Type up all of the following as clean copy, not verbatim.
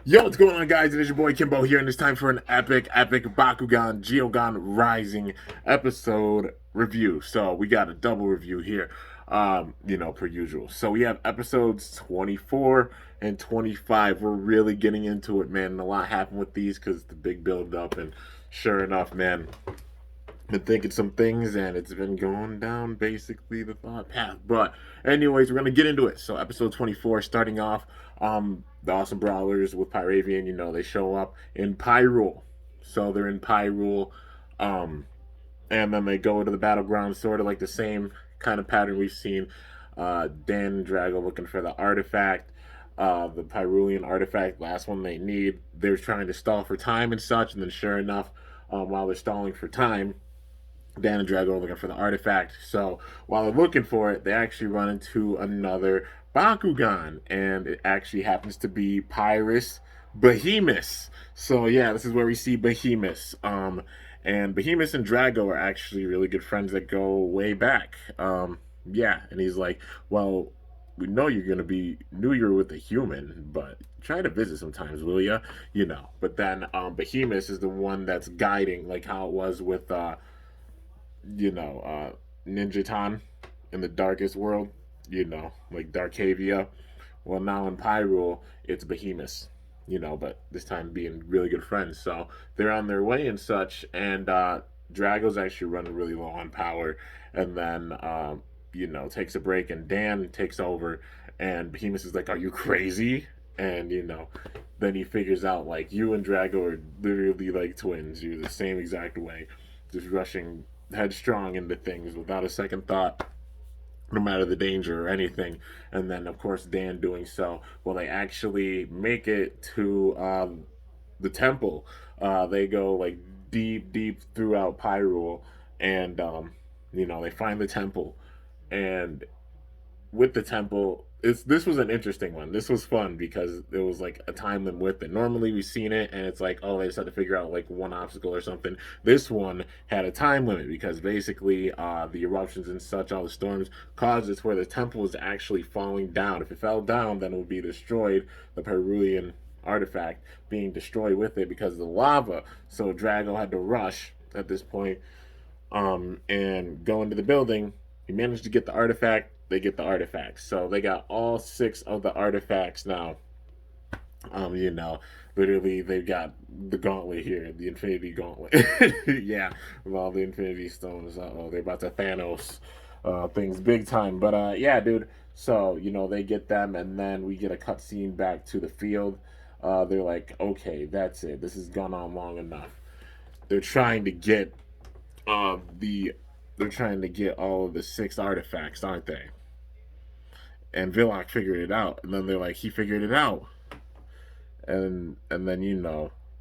Yo, what's going on, guys? It is your boy Kimbo here, and it's time for an epic Bakugan Geogan Rising episode review. So we got a double review here, per usual. So we have episodes 24 and 25. We're really getting into it, man. And a lot happened with these because the big build up, and sure enough, man, been thinking some things and it's been going down basically the thought path. But anyways, we're gonna get into it. So episode 24, starting off, the awesome brawlers with Pyravian, they show up in Pyrule. So they're in Pyrule, and then they go into the battleground, sort of like the same kind of pattern we've seen. Dan and Drago looking for the artifact, the Pyrulean artifact, last one they need. They're trying to stall for time and such, and then sure enough, while they're stalling for time, Dan and Drago are looking for the artifact. So while they're looking for it, they actually run into another Bakugan, and it actually happens to be Pyrus Behemoth. So yeah, this is where we see Behemoth. And Behemoth and Drago are actually really good friends that go way back. Yeah, and he's like, well, we know you're gonna be knew you're with a human, but try to visit sometimes, will ya? But then Behemoth is the one that's guiding, like how it was with Ninja Tan in the darkest world, like Darkavia. Well, now in Pyrule, it's Behemoth, but this time being really good friends. So they're on their way and such, and Drago's actually running really low on power, and then, takes a break, and Dan takes over, and Behemoth is like, are you crazy? And, then he figures out, like, you and Drago are literally like twins. You're the same exact way, just rushing headstrong into things without a second thought, no matter the danger or anything. And then, of course, Dan doing so. Well, they actually make it to the temple. They go like deep throughout Pyrule, and they find the temple, and with the temple, this was an interesting one. This was fun because it was like a time limit with it. Normally we've seen it and it's like, oh, they just had to figure out like one obstacle or something. This one had a time limit because basically the eruptions and such, all the storms caused it where the temple was actually falling down. If it fell down, then it would be destroyed. The Peruvian artifact being destroyed with it because of the lava. So Drago had to rush at this point, and go into the building. He managed to get the artifact. They get the artifacts. So they got all six of the artifacts now. Um, you know, Literally they've got the gauntlet here, the Infinity Gauntlet. Yeah, with all the Infinity Stones. Oh, they're about to Thanos things big time. But yeah, dude. So they get them, and then we get a cutscene back to the field. They're like, okay, that's it. This has gone on long enough. They're trying to get the they're trying to get all of the six artifacts, aren't they? And Villock figured it out, and then they're like, he figured it out, and then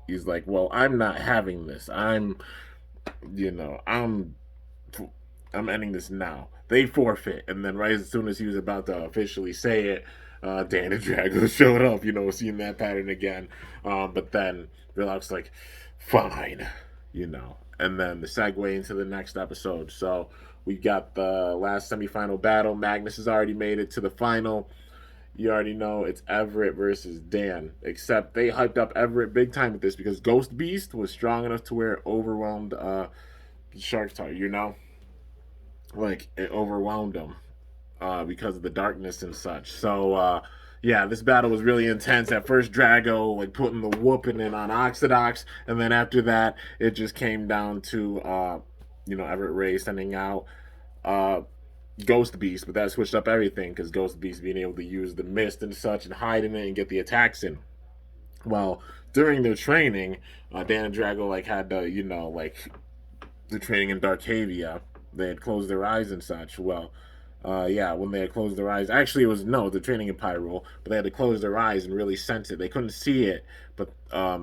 he's like, well, I'm not having this. You know I'm I'm ending this now. They forfeit, and then right as soon as he was about to officially say it, Dan and Drago showed up. Seeing that pattern again. But then Villock's like, fine, and then the segue into the next episode. So we got the last semifinal battle. Magnus has already made it to the final. You already know it's Everett versus Dan. Except they hyped up Everett big time with this because Ghost Beast was strong enough to where it overwhelmed Shark Tar. Like it overwhelmed him because of the darkness and such. So yeah, this battle was really intense. At first, Drago like putting the whooping in on Oxidox, and then after that, it just came down to Everett Ray sending out uh, Ghost Beast, but that switched up everything because Ghost Beast being able to use the mist and such and hide in it and get the attacks in. Well, during their training, Dan and Drago like had to like the training in Darkavia. They had closed their eyes and such. Well, yeah, when they had closed their eyes, actually, it was no, the training in Pyrule, but they had to close their eyes and really sense it. They couldn't see it, but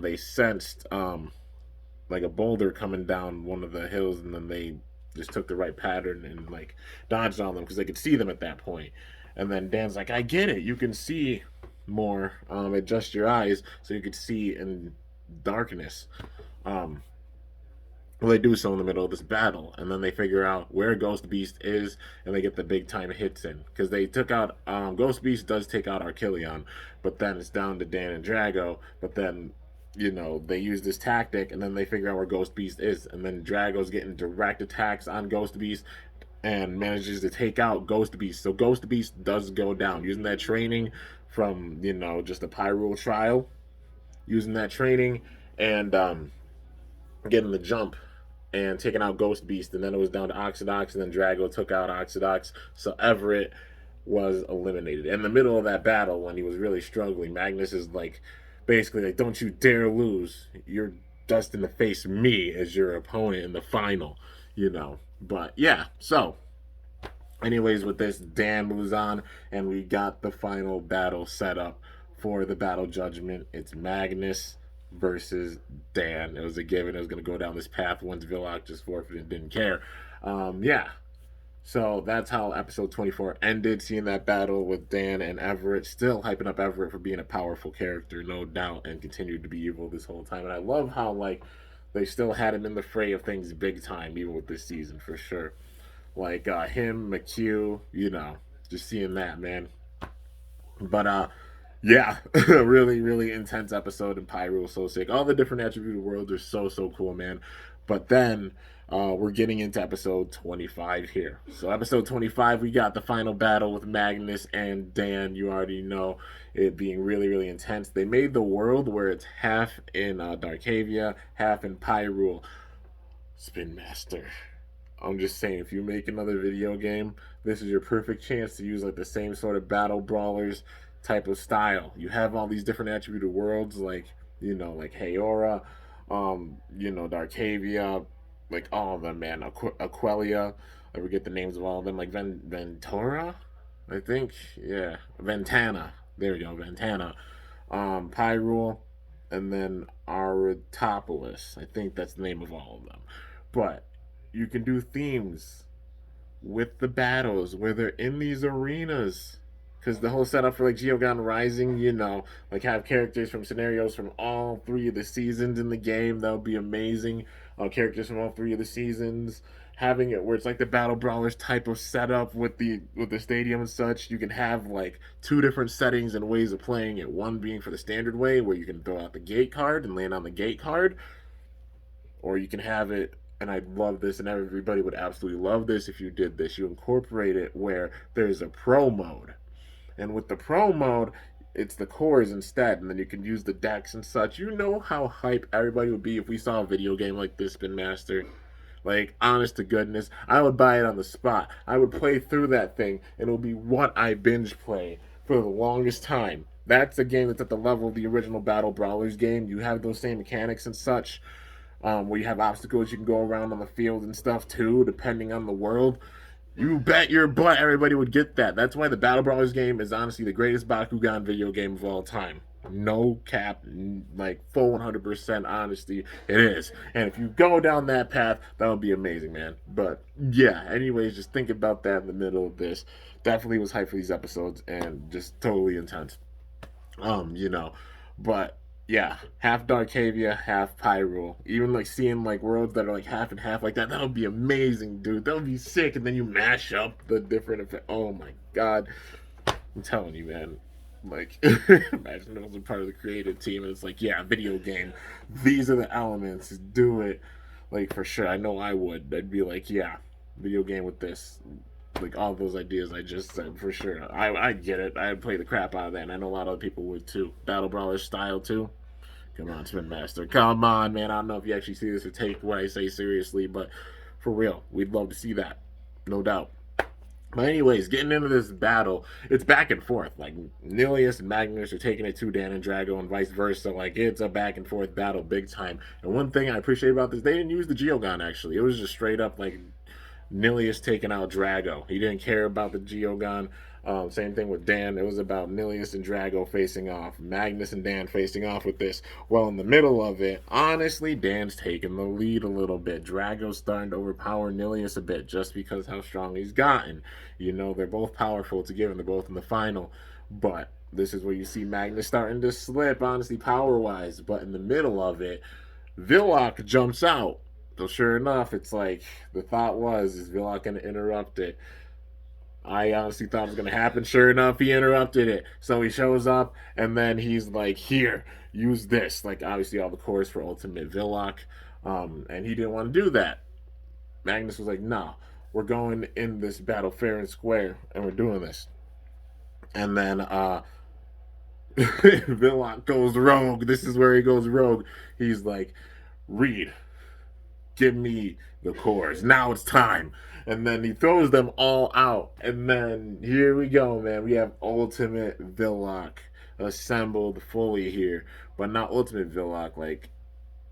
they sensed like a boulder coming down one of the hills, and then they just took the right pattern and like dodged on them because they could see them at that point. And then Dan's like, I get it. You can see more. Adjust your eyes so you could see in darkness. Um, Well, they do so in the middle of this battle, and then they figure out where Ghost Beast is, and they get the big time hits in because they took out Ghost Beast does take out Archelion, but then it's down to Dan and Drago. But then they use this tactic, and then they figure out where Ghost Beast is, and then Drago's getting direct attacks on Ghost Beast and manages to take out Ghost Beast. So Ghost Beast does go down using that training from just the Pyrule trial, using that training and getting the jump and taking out Ghost Beast, and then it was down to Oxydox, and then Drago took out Oxydox, so Everett was eliminated. In the middle of that battle, when he was really struggling, Magnus is like, basically like, "Don't you dare lose! You're destined to face me as your opponent in the final." But yeah, so anyways, with this, Dan moves on, and we got the final battle set up for the battle judgment. It's Magnus versus Dan. It was a given. It was going to go down this path once Villock just forfeited and didn't care. Yeah. So that's how episode 24 ended, seeing that battle with Dan and Everett. Still hyping up Everett for being a powerful character, no doubt, and continued to be evil this whole time. And I love how, like, they still had him in the fray of things big time, even with this season, for sure. Like him, McHugh, just seeing that, man. But yeah, really, really intense episode in Pyrule, so sick. All the different attributed worlds are so cool, man. But then we're getting into episode 25 here. So episode 25, we got the final battle with Magnus and Dan. You already know it being really, really intense. They made the world where it's half in Darkavia, half in Pyrule. Spin Master. I'm just saying, if you make another video game, this is your perfect chance to use like the same sort of battle brawlers type of style. You have all these different attributed worlds, like like Haora, Darkavia, like all of them, man. Aquelia, I forget the names of all of them, like Ventura, I think, yeah, Ventana. There we go, Ventana, Pyrule, and then Aritopolis. I think that's the name of all of them, but you can do themes with the battles where they're in these arenas. Because the whole setup for like Geogan Rising, like have characters from scenarios from all three of the seasons in the game. That would be amazing. Characters from all three of the seasons. Having it where it's like the Battle Brawlers type of setup with the stadium and such. You can have like two different settings and ways of playing it. One being for the standard way, where you can throw out the gate card and land on the gate card. Or you can have it, and I love this, and everybody would absolutely love this if you did this. You incorporate it where there's a pro mode. And with the pro mode, it's the cores instead, and then you can use the decks and such. You know how hype everybody would be if we saw a video game like this, Spin Master. Like, honest to goodness, I would buy it on the spot. I would play through that thing, and it would be what I binge play for the longest time. That's a game that's at the level of the original Battle Brawlers game. You have those same mechanics and such, where you have obstacles you can go around on the field and stuff too, depending on the world. You bet your butt everybody would get that. That's why the Battle Brawlers game is honestly the greatest Bakugan video game of all time. No cap, like full 100% honesty, it is. And if you go down that path, that would be amazing, man. But yeah, anyways, just think about that in the middle of this. Definitely was hyped for these episodes and just totally intense. You know, but yeah, half Darkavia, half Pyrule. Even like seeing like worlds that are like half and half like that would be amazing, dude. That would be sick. And then you mash up the different effects. Oh my god, I'm telling you, man. Like, imagine it was a part of the creative team, and it's like, yeah, video game. These are the elements. Do it, like for sure. I know I would. I'd be like, yeah, video game with this. Like all those ideas I just said, for sure. I get it. I'd play the crap out of that, and I know a lot of other people would too. Battle Brawler style too. Come on, Spin Master. Come on, man. I don't know if you actually see this or take what I say seriously, but for real, we'd love to see that. No doubt. But anyways, getting into this battle, it's back and forth. Like, Nilius and Magnus are taking it to Dan and Drago and vice versa. Like, it's a back and forth battle big time. And one thing I appreciate about this, they didn't use the Geogan, actually. It was just straight up, like, Nilius taking out Drago. He didn't care about the Geogan. Same thing with Dan. It was about Nilius and Drago facing off. Magnus and Dan facing off with this. Well, in the middle of it, honestly, Dan's taking the lead a little bit. Drago's starting to overpower Nilius a bit just because how strong he's gotten. You know, they're both powerful to give, and they're both in the final. But this is where you see Magnus starting to slip, honestly, power-wise. But in the middle of it, Villock jumps out. So sure enough, it's like the thought was, is Villock gonna interrupt it? I honestly thought it was gonna happen. Sure enough, he interrupted it. So he shows up, and then he's like, "Here, use this." Like obviously all the cores for Ultimate Villock, and he didn't want to do that. Magnus was like, "No, we're going in this battle fair and square, and we're doing this." And then Villock goes rogue. This is where he goes rogue. He's like, "Reed, give me the cores. Now it's time." And then he throws them all out. And then here we go, man. We have Ultimate Villock assembled fully here. But not Ultimate Villock, like,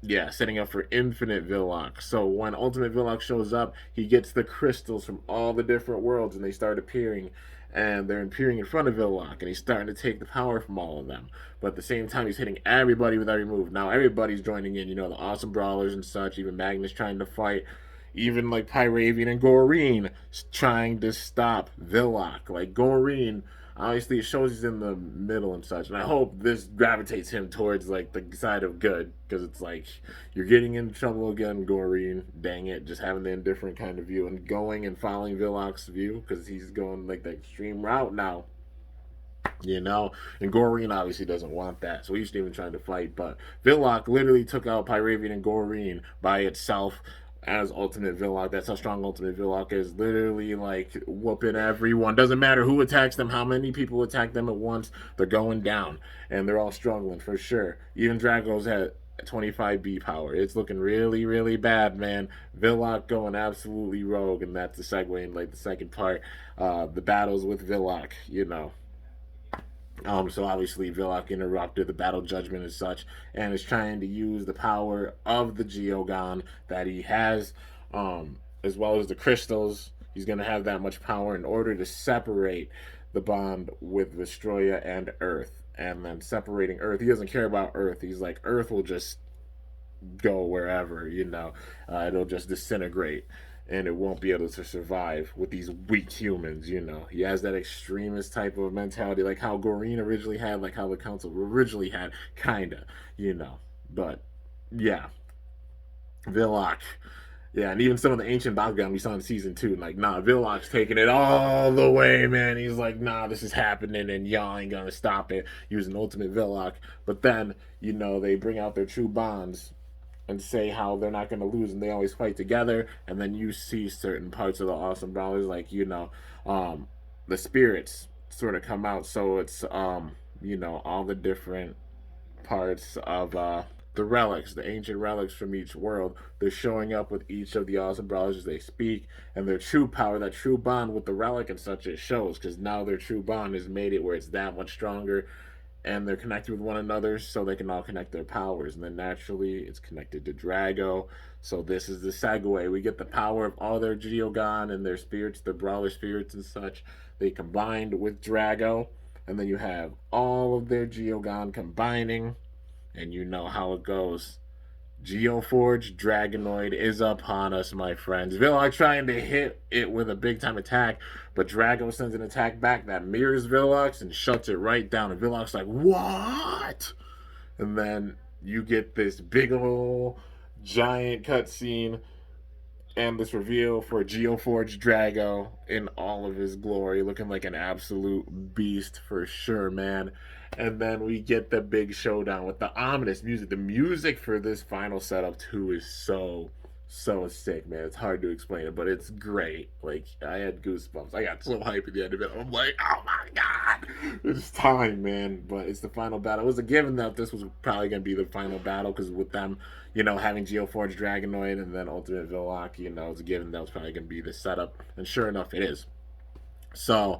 yeah, setting up for Infinite Villock. So when Ultimate Villock shows up, he gets the crystals from all the different worlds and they start appearing. And they're appearing in front of Villock, and he's starting to take the power from all of them. But at the same time, he's hitting everybody with every move. Now everybody's joining in, the awesome brawlers and such. Even Magnus trying to fight. Even like Pyravian and Goreen trying to stop Villock. Like Goreen, obviously it shows he's in the middle and such. And I hope this gravitates him towards like the side of good. Because it's like you're getting in trouble again, Goreen. Dang it. Just having the indifferent kind of view. And going and following Villock's view. Because he's going like the extreme route now. And Goreen obviously doesn't want that, so he's even trying to fight. But Villock literally took out Pyravian and Goreen by itself as Ultimate Villock. That's how strong Ultimate Villock is. Literally, like, whooping everyone. Doesn't matter who attacks them, how many people attack them at once, they're going down. And they're all struggling, for sure. Even Drago's at 25B power. It's looking really, really bad, man. Villock going absolutely rogue, and that's the segue in, like, the second part. The battles with Villock. So obviously Villock interrupted the battle judgment and such, and is trying to use the power of the Geogan that he has, as well as the crystals. He's going to have that much power in order to separate the bond with Vestroya and Earth. And then separating Earth, he doesn't care about Earth. He's like, Earth will just go wherever. It'll just disintegrate and it won't be able to survive with these weak humans. He has that extremist type of mentality, like how Goreen originally had, like how the Council originally had, kinda. But yeah, Villock. Yeah, and even some of the ancient Bakugan we saw in season 2, like, nah, Villock's taking it all the way, man. He's like, nah, this is happening, and y'all ain't gonna stop it using Ultimate Villock. But then, they bring out their true bonds and say how they're not going to lose and they always fight together. And then you see certain parts of the Awesome Brawlers, like, the spirits sort of come out. So it's, all the different parts of the relics, the ancient relics from each world. They're showing up with each of the Awesome Brawlers as they speak, and their true power, that true bond with the relic and such, it shows, because now their true bond has made it where it's that much stronger, and they're connected with one another, so they can all connect their powers. And then naturally, it's connected to Drago. So this is the segue. We get the power of all their Geogan and their spirits, their brawler spirits and such. They combined with Drago, and then you have all of their Geogan combining, and you know how it goes. Geoforge Dragonoid is upon us, my friends. Villock trying to hit it with a big time attack, but Drago sends an attack back that mirrors Villock's and shuts it right down. And Villock's like, what? And then you get this big old giant cutscene and this reveal for Geoforge Drago in all of his glory, looking like an absolute beast for sure, man. And then we get the big showdown with the ominous music. The music for this final setup too is so sick, man. It's hard to explain it, but it's great. Like, I had goosebumps. I got so hyped at the end of it. I'm like, oh my god, it's time, man. But it's the final battle. It was a given that this was probably gonna be the final battle, because with them, having Geoforge Dragonoid and then Ultimate Villock, it's a given that was probably gonna be the setup. And sure enough, it is. So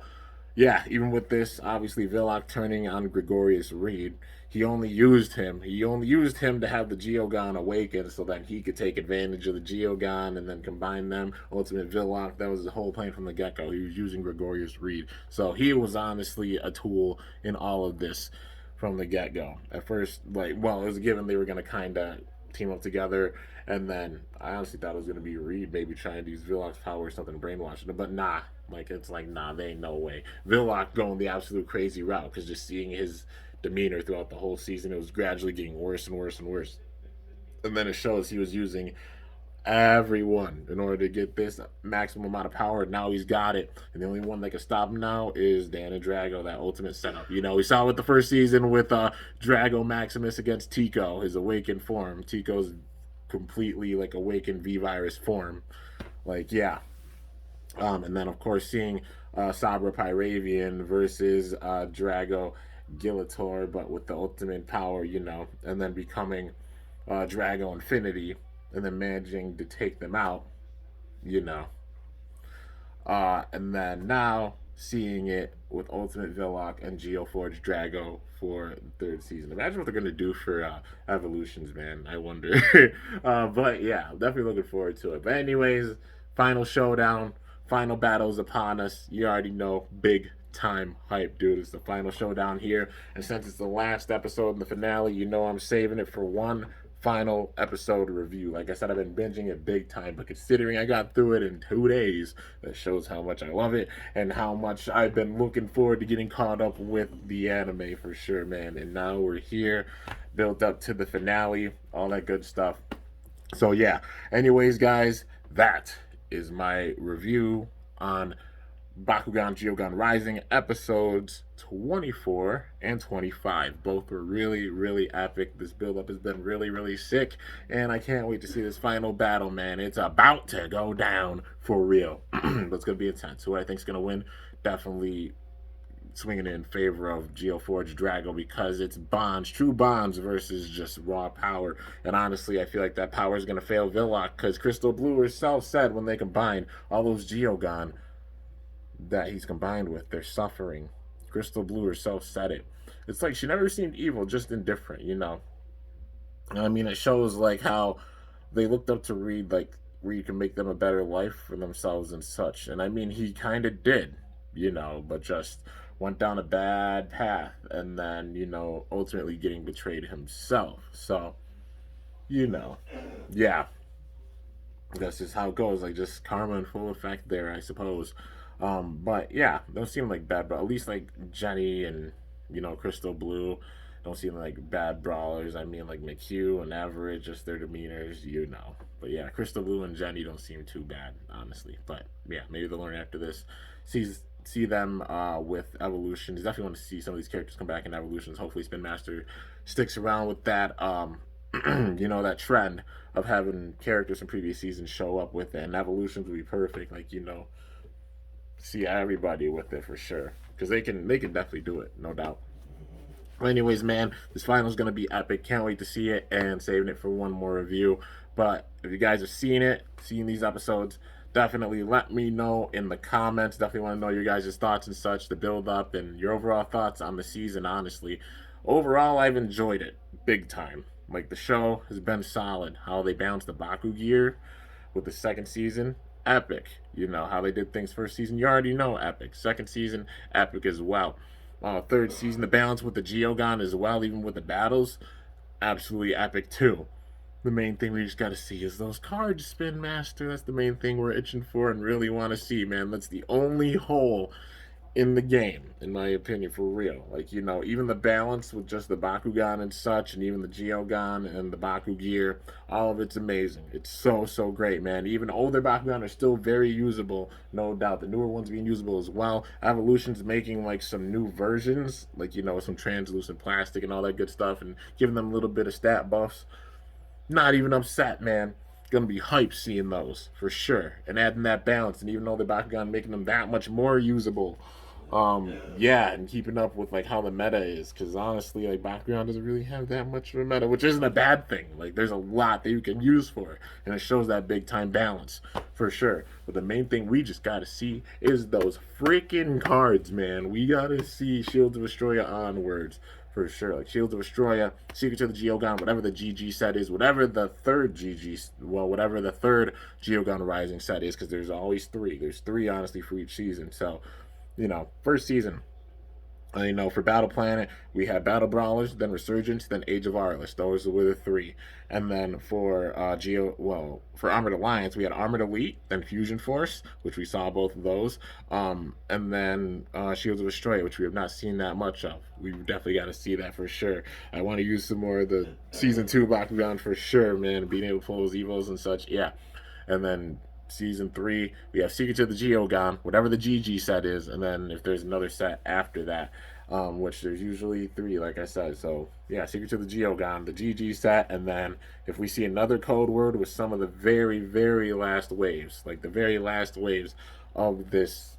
yeah, even with this, obviously Villock turning on Gregorius Reed, he only used him. He only used him to have the Geogan awaken so that he could take advantage of the Geogan and then combine them. Ultimate Villock, that was the whole plan from the get-go. He was using Gregorius Reed. So he was honestly a tool in all of this from the get-go. At first, it was a given they were going to kind of team up together, and then I honestly thought it was going to be Reed maybe trying to use Villock's power or something, brainwashing him, but nah. Nah, they ain't no way. Villock going the absolute crazy route, because just seeing his demeanor throughout the whole season, it was gradually getting worse and worse and worse. And then it shows he was using everyone in order to get this maximum amount of power. Now he's got it, and the only one that can stop him now is Dan and Drago. That ultimate setup. We saw it with the first season with Drago Maximus against Tico, his awakened form. Tico's completely like awakened V virus form. Like yeah, and then of course seeing Sabra Pyravian versus Drago Gilator, but with the ultimate power, and then becoming Drago Infinity, and then managing to take them out, you know. And then now seeing it with Ultimate Villock and Geoforge Drago for the third season. Imagine what they're gonna do for Evolutions, man. I wonder. But yeah, definitely looking forward to it. But anyways, final showdown, final battles upon us. You already know, big time hype, dude. It's the final showdown here, and since it's the last episode in the finale, I'm saving it for one final episode review. Like I said, I've been binging it big time, but considering I got through it in 2 days, that shows how much I love it and how much I've been looking forward to getting caught up with the anime for sure, man. And now we're here, built up to the finale, all that good stuff. So yeah, anyways, guys, that is my review on Bakugan Geogan Rising episodes 24 and 25. Both were really, really epic. This build-up has been really, really sick, and I can't wait to see this final battle, man. It's about to go down for real. But it's going to be intense. Who I think is going to win? Definitely swinging in favor of Geoforge Drago because it's bonds, true bonds versus just raw power. And honestly, I feel like that power is going to fail Villock because Crystal Blue herself said when they combine all those Geogan that he's combined with, they're suffering. Crystal Blue herself said it. It's like she never seemed evil, just indifferent. I mean, it shows like how they looked up to Reed, like Reed can make them a better life for themselves and such. And I mean, he kind of did, but just went down a bad path and then, ultimately getting betrayed himself. So, yeah, that's just how it goes. Like just karma in full effect there, I suppose. But yeah, don't seem like bad, but at least like Jenny and Crystal Blue don't seem like bad brawlers. I mean like McHugh and Everett, just their demeanors, But yeah, Crystal Blue and Jenny don't seem too bad, honestly. But yeah, maybe they'll learn after this. See them with Evolutions. Definitely want to see some of these characters come back in Evolutions. Hopefully Spin Master sticks around with that that trend of having characters from previous seasons show up with it. And Evolutions would be perfect. Like, see everybody with it for sure because they can definitely do it, no doubt. Well, anyways, man, this final is gonna be epic. Can't wait to see it and saving it for one more review. But if you guys have seen these episodes, definitely let me know in the comments. Definitely want to know your guys' thoughts and such, the build up and your overall thoughts on the season. Honestly, overall, I've enjoyed it big time. Like the show has been solid. How they balanced the Baku gear with the second season, epic. How they did things first season, you already know, epic. Second season, epic as well. Third season, the balance with the Geogan as well, even with the battles, absolutely epic too. The main thing we just got to see is those cards, Spin Master. That's the main thing we're itching for and really want to see, man. That's the only hole in the game, in my opinion, for real. Like, even the balance with just the Bakugan and such, and even the Geogan and the Baku gear, all of it's amazing. It's so, so great, man. Even older Bakugan are still very usable, no doubt. The newer ones being usable as well. Evolution's making, like, some new versions, like, some translucent plastic and all that good stuff, and giving them a little bit of stat buffs. Not even upset, man. Gonna be hype seeing those, for sure. And adding that balance, and even though the Bakugan making them that much more usable, yeah, and keeping up with like how the meta is, because honestly, like Bakugan doesn't really have that much of a meta, which isn't a bad thing. Like there's a lot that you can use for it, and it shows that big time balance for sure. But the main thing we just gotta see is those freaking cards, man. We gotta see Shields of Astroya onwards for sure. Like Shields of Astroya, Secrets of the Geogan, whatever the GG set is, whatever the third Geogan Rising set is, because there's always three. There's three honestly for each season. So first season, for Battle Planet, we had Battle Brawlers, then Resurgence, then Age of Arliss. Those were the three. And then for for Armored Alliance, we had Armored Elite, then Fusion Force, which we saw both of those. And then Shields of Astroya, which we have not seen that much of. We've definitely got to see that for sure. I want to use some more of the Season 2 Bakugan for sure, man. Being able to pull those Evos and such, yeah. and then season 3 we have Secrets of the Geogan, whatever the GG set is, and then if there's another set after that, which there's usually 3, like I said. So yeah, Secrets of the Geogan, the GG set, and then if we see another code word with some of the very, very last waves, like the very last waves of this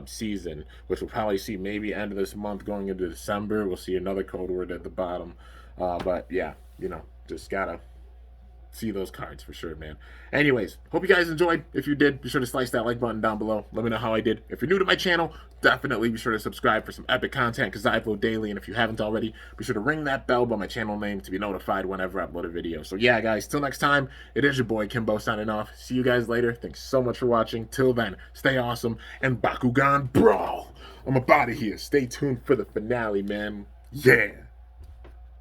season, which we'll probably see maybe end of this month going into December. We'll see another code word at the bottom. But yeah, just gotta see those cards for sure, man. Anyways, hope you guys enjoyed. If you did, be sure to slice that like button down below. Let me know how I did. If you're new to my channel, definitely be sure to subscribe for some epic content because I upload daily. And if you haven't already, be sure to ring that bell by my channel name to be notified whenever I upload a video. So yeah, guys, till next time, it is your boy Kimbo signing off. See you guys later. Thanks so much for watching. Till then, stay awesome and Bakugan Brawl. I'm up out of here. Stay tuned for the finale, man. Yeah.